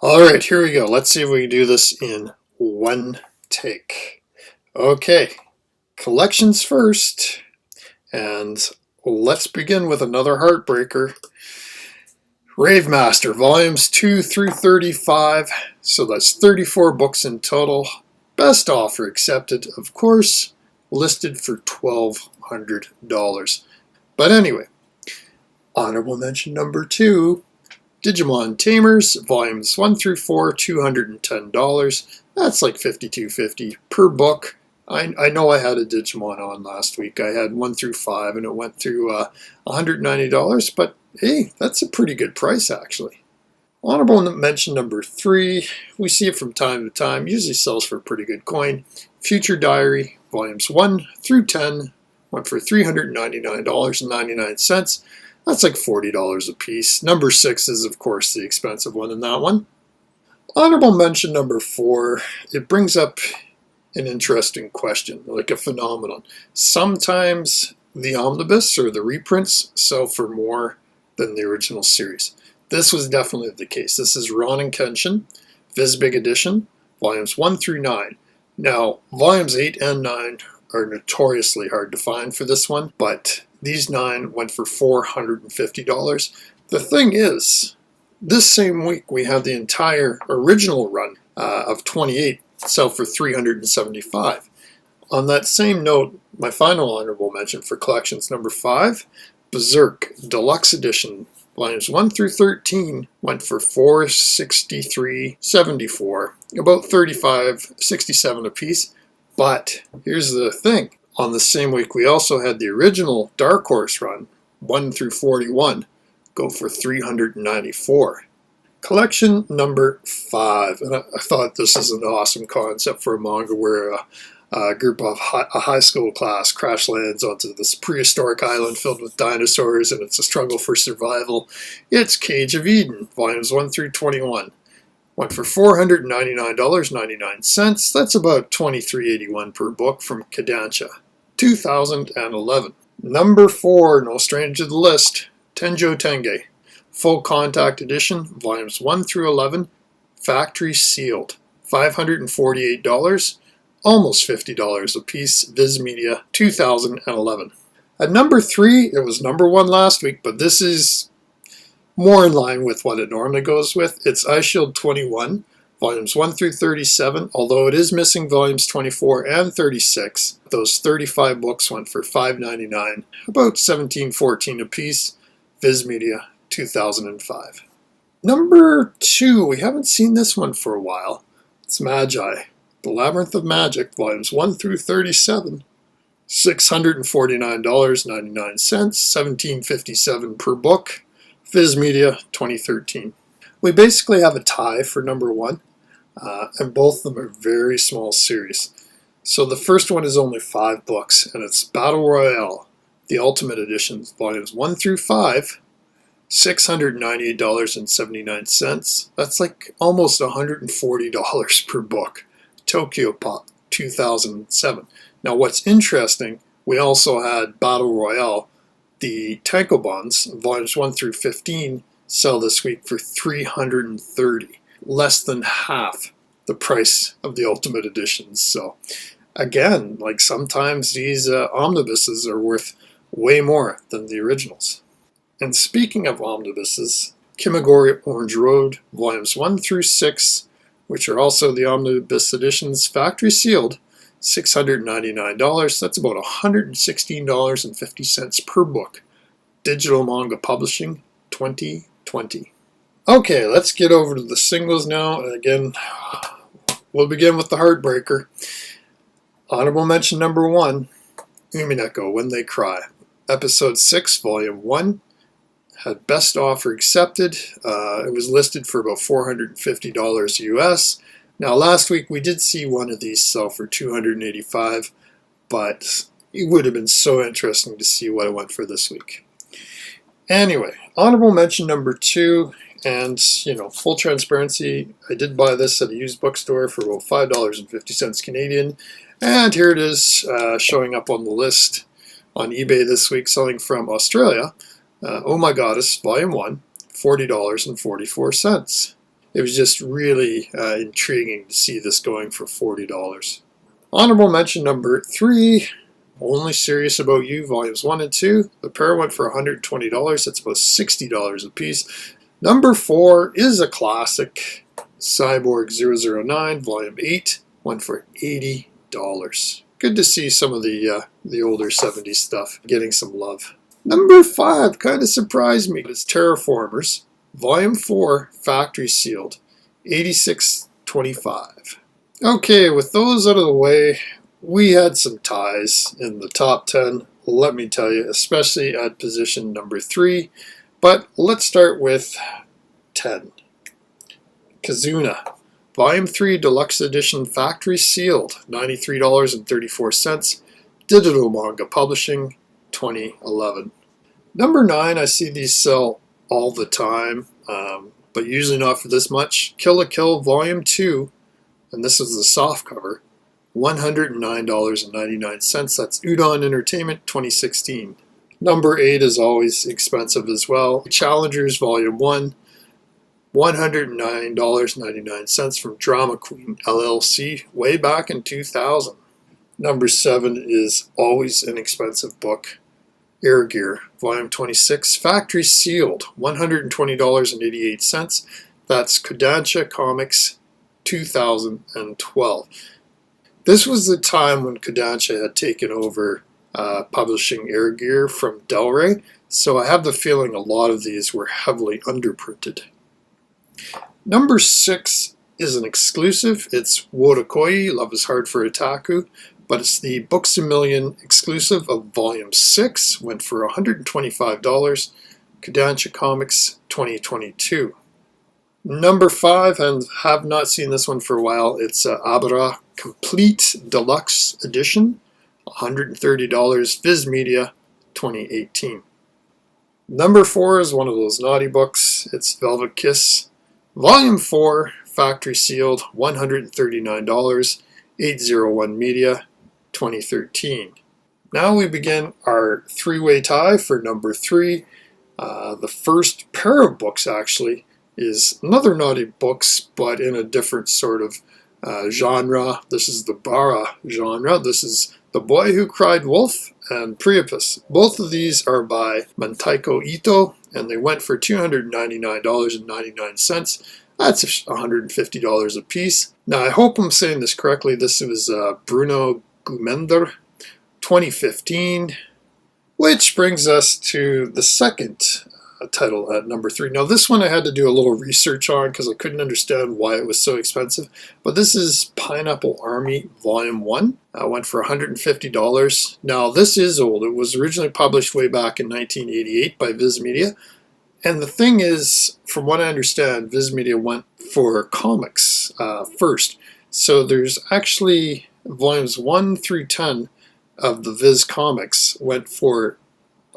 All right, here we go. Let's see if we can do this in one take. Okay, collections first, and let's begin with another heartbreaker. Rave Master, volumes 2 through 35, so that's 34 books in total. Best offer accepted, of course, listed for $1,200. But anyway, honorable mention number 2, Digimon Tamers, volumes 1 through 4, $210. That's like $52.50 per book. I know I had a Digimon on last week. I had 1 through 5 and it went through $190, but hey, that's a pretty good price actually. Honorable mention number 3, we see it from time to time, usually sells for a pretty good coin. Future Diary, volumes 1 through 10, went for $399.99. That's like $40 a piece. Number 6 is, of course, the expensive one in that one. Honorable mention number 4, it brings up an interesting question, like a phenomenon. Sometimes the omnibus or the reprints sell for more than the original series. This was definitely the case. This is Ron and Kenshin, Viz Big Edition, volumes 1 through 9. Now, volumes 8 and 9 are notoriously hard to find for this one, but these 9 went for $450. The thing is, this same week we had the entire original run of 28 sell for $375. On that same note, my final honorable mention for collections number 5, Berserk Deluxe Edition, volumes 1 through 13 went for $463.74, about $35.67 a piece. But here's the thing. On the same week, we also had the original Dark Horse run, 1 through 41, go for $394. Collection number 5, and I thought this is an awesome concept for a manga where a group of a high school class crash lands onto this prehistoric island filled with dinosaurs, and it's a struggle for survival. It's Cage of Eden, volumes 1 through 21. Went for $499.99. That's about $23.81 per book from Kodansha, 2011. Number 4, no stranger to the list, Tenjo Tenge, Full Contact Edition, volumes 1 through 11, factory sealed, $548, almost $50 a piece, Viz Media, 2011. At number 3, it was number 1 last week, but this is more in line with what it normally goes with. It's Eyeshield 21, volumes 1 through 37, although it is missing volumes 24 and 36. Those 35 books went for $5.99, about $17.14 a piece, Viz Media, 2005. Number 2, we haven't seen this one for a while. It's Magi, The Labyrinth of Magic, volumes 1 through 37, $649.99, $17.57 per book, Viz Media, 2013. We basically have a tie for number 1, and both of them are very small series. So the first one is only 5 books, and it's Battle Royale, the Ultimate Edition, volumes 1 through 5, $698.79. That's like almost $140 per book. Tokyo Pop, 2007. Now what's interesting, we also had Battle Royale, the Tankobons, volumes 1 through 15, sell this week for $330, less than half the price of the Ultimate Editions. So again, like sometimes these omnibuses are worth way more than the originals. And speaking of omnibuses, Kimagure Orange Road, volumes 1 through 6, which are also the omnibus editions, factory sealed, $699. That's about $116.50 per book. Digital Manga Publishing, 2020. Okay, let's get over to the singles now. And again, we'll begin with the heartbreaker. Honorable mention number 1, Umineko, When They Cry. Episode 6, Volume 1. Had best offer accepted. It was listed for about $450 US. Now last week we did see one of these sell for $285, but it would have been so interesting to see what it went for this week. Anyway, honorable mention number 2, and full transparency, I did buy this at a used bookstore for about $5.50 Canadian, and here it is showing up on the list on eBay this week, selling from Australia. Oh My Goddess, Volume 1, $40.44. it was just really intriguing to see this going for $40. Honorable mention number 3, Only Serious About You, Volumes 1 and 2. The pair went for $120. That's about $60 a piece. Number 4 is a classic, Cyborg 009, Volume 8, went for $80. Good to see some of the older 70s stuff getting some love. Number 5 kind of surprised me. It's Terraformers, Volume 4, Factory Sealed, $86.25. Okay, with those out of the way, we had some ties in the top 10, let me tell you, especially at position number 3. But let's start with 10. Kazuna, Volume 3 Deluxe Edition, Factory Sealed, $93.34. Digital Manga Publishing, 2011. Number 9, I see these sell all the time, but usually not for this much. Kill la Kill Volume 2, and this is the soft cover, $109.99. That's Udon Entertainment, 2016. Number 8 is always expensive as well. Challengers Volume 1, $109.99 from Drama Queen LLC, way back in 2000. Number 7 is always an expensive book. Air Gear, Volume 26, Factory Sealed, $120.88. That's Kodansha Comics, 2012. This was the time when Kodansha had taken over publishing Air Gear from Del Rey, so I have the feeling a lot of these were heavily underprinted. Number 6 is an exclusive. It's Wotakoi, Love is Hard for Otaku, but it's the Books A Million exclusive of Volume 6, went for $125, Kodansha Comics, 2022. Number 5, and have not seen this one for a while, it's Abra Complete Deluxe Edition, $130, Viz Media, 2018. Number 4 is one of those naughty books. It's Velvet Kiss, Volume 4, Factory Sealed, $139, 801 Media, 2013. Now we begin our three-way tie for number 3. The first pair of books, actually, is another naughty books, but in a different sort of genre. This is the Bara genre. This is The Boy Who Cried Wolf and Priapus. Both of these are by Mantaiko Ito, and they went for $299.99. That's $150 a piece. Now, I hope I'm saying this correctly. This was Bruno Gumender, 2015, which brings us to the second title at number 3. Now, this one I had to do a little research on because I couldn't understand why it was so expensive. But this is Pineapple Army Volume 1. Went for $150. Now, this is old. It was originally published way back in 1988 by Viz Media. And the thing is, from what I understand, Viz Media went for comics first. So there's actually volumes 1 through 10 of the Viz comics went for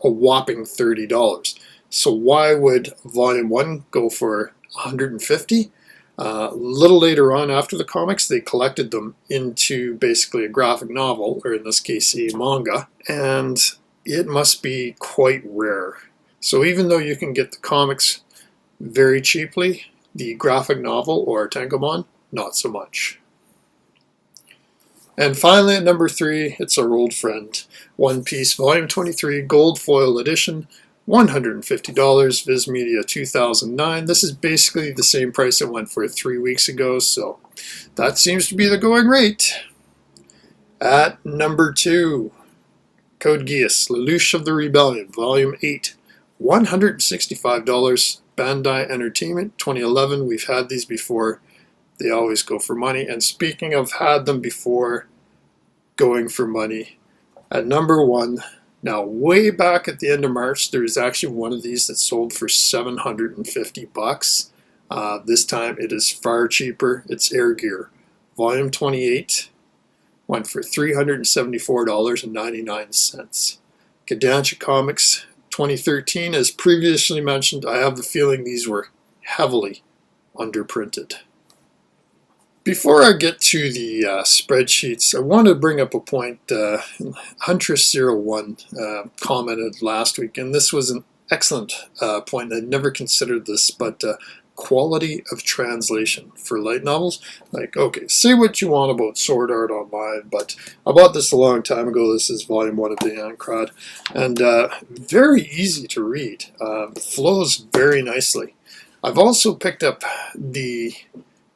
a whopping $30. So why would volume 1 go for $150? A little later on after the comics, they collected them into basically a graphic novel, or in this case a manga, and it must be quite rare. So even though you can get the comics very cheaply, the graphic novel or tankobon, not so much. And finally at number 3, it's our old friend, One Piece Volume 23 Gold Foil Edition, $150, Viz Media 2009. This is basically the same price it went for 3 weeks ago, so that seems to be the going rate. At number 2, Code Geass, Lelouch of the Rebellion, Volume 8, $165, Bandai Entertainment, 2011. We've had these before. They always go for money. And speaking of had them before going for money, at number 1, now way back at the end of March, there is actually one of these that sold for $750. This time it is far cheaper. It's Air Gear, Volume 28, went for $374.99. Kodansha Comics, 2013, as previously mentioned, I have the feeling these were heavily underprinted. Before I get to the spreadsheets, I want to bring up a point. Huntress01 commented last week, and this was an excellent point. I'd never considered this, but quality of translation for light novels. Like, okay, say what you want about Sword Art Online, but I bought this a long time ago. This is volume 1 of the Ancrod, and very easy to read. It flows very nicely. I've also picked up the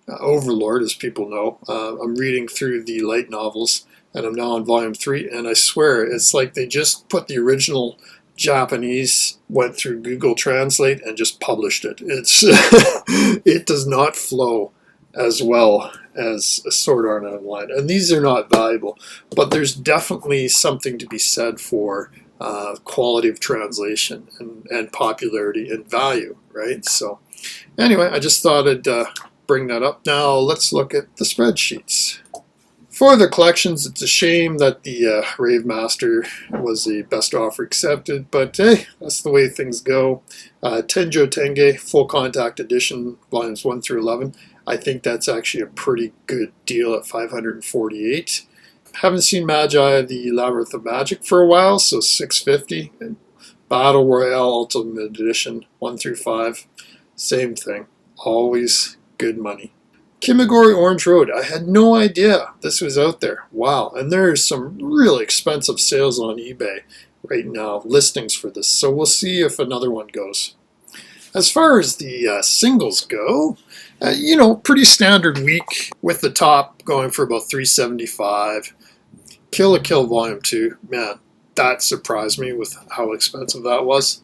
Overlord, as people know. I'm reading through the light novels, and I'm now on volume 3, and I swear it's like they just put the original Japanese, went through Google Translate and just published it. It's it does not flow as well as a Sword Art Online, and these are not valuable, but there's definitely something to be said for quality of translation and popularity and value, right? So anyway, I just thought I'd bring that up. Now let's look at the spreadsheets. For the collections, it's a shame that the Rave Master was the best offer accepted, but hey, that's the way things go. Tenjo Tenge Full Contact Edition, volumes 1 through 11. I think that's actually a pretty good deal at $548. Haven't seen Magi, the Labyrinth of Magic for a while, so $650. And Battle Royale Ultimate Edition, 1 through 5. Same thing. Always good money. Kimigori Orange Road. I had no idea this was out there. Wow. And there's some really expensive sales on eBay right now, listings for this. So we'll see if another one goes. As far as the singles go, pretty standard week with the top going for about $375. Kill la Kill Volume 2. Man, that surprised me with how expensive that was.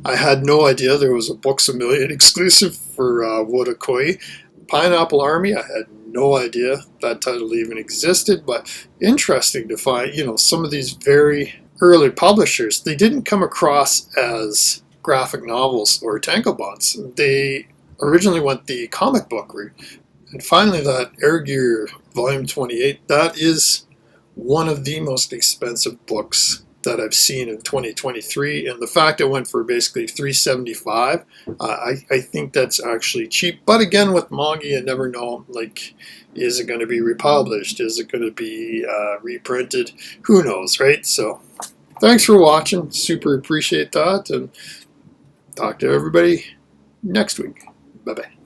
I had no idea there was a Books A Million exclusive for Wodakoi. Pineapple Army, I had no idea that title even existed, but interesting to find, some of these very early publishers, they didn't come across as graphic novels or tankobons. They originally went the comic book route. And finally, that Air Gear Volume 28, that is one of the most expensive books that I've seen in 2023, and the fact it went for basically $375, I think that's actually cheap. But again, with manga, you never know. Like, is it going to be republished? Is it going to be reprinted? Who knows, right? So, thanks for watching. Super appreciate that, and talk to everybody next week. Bye bye.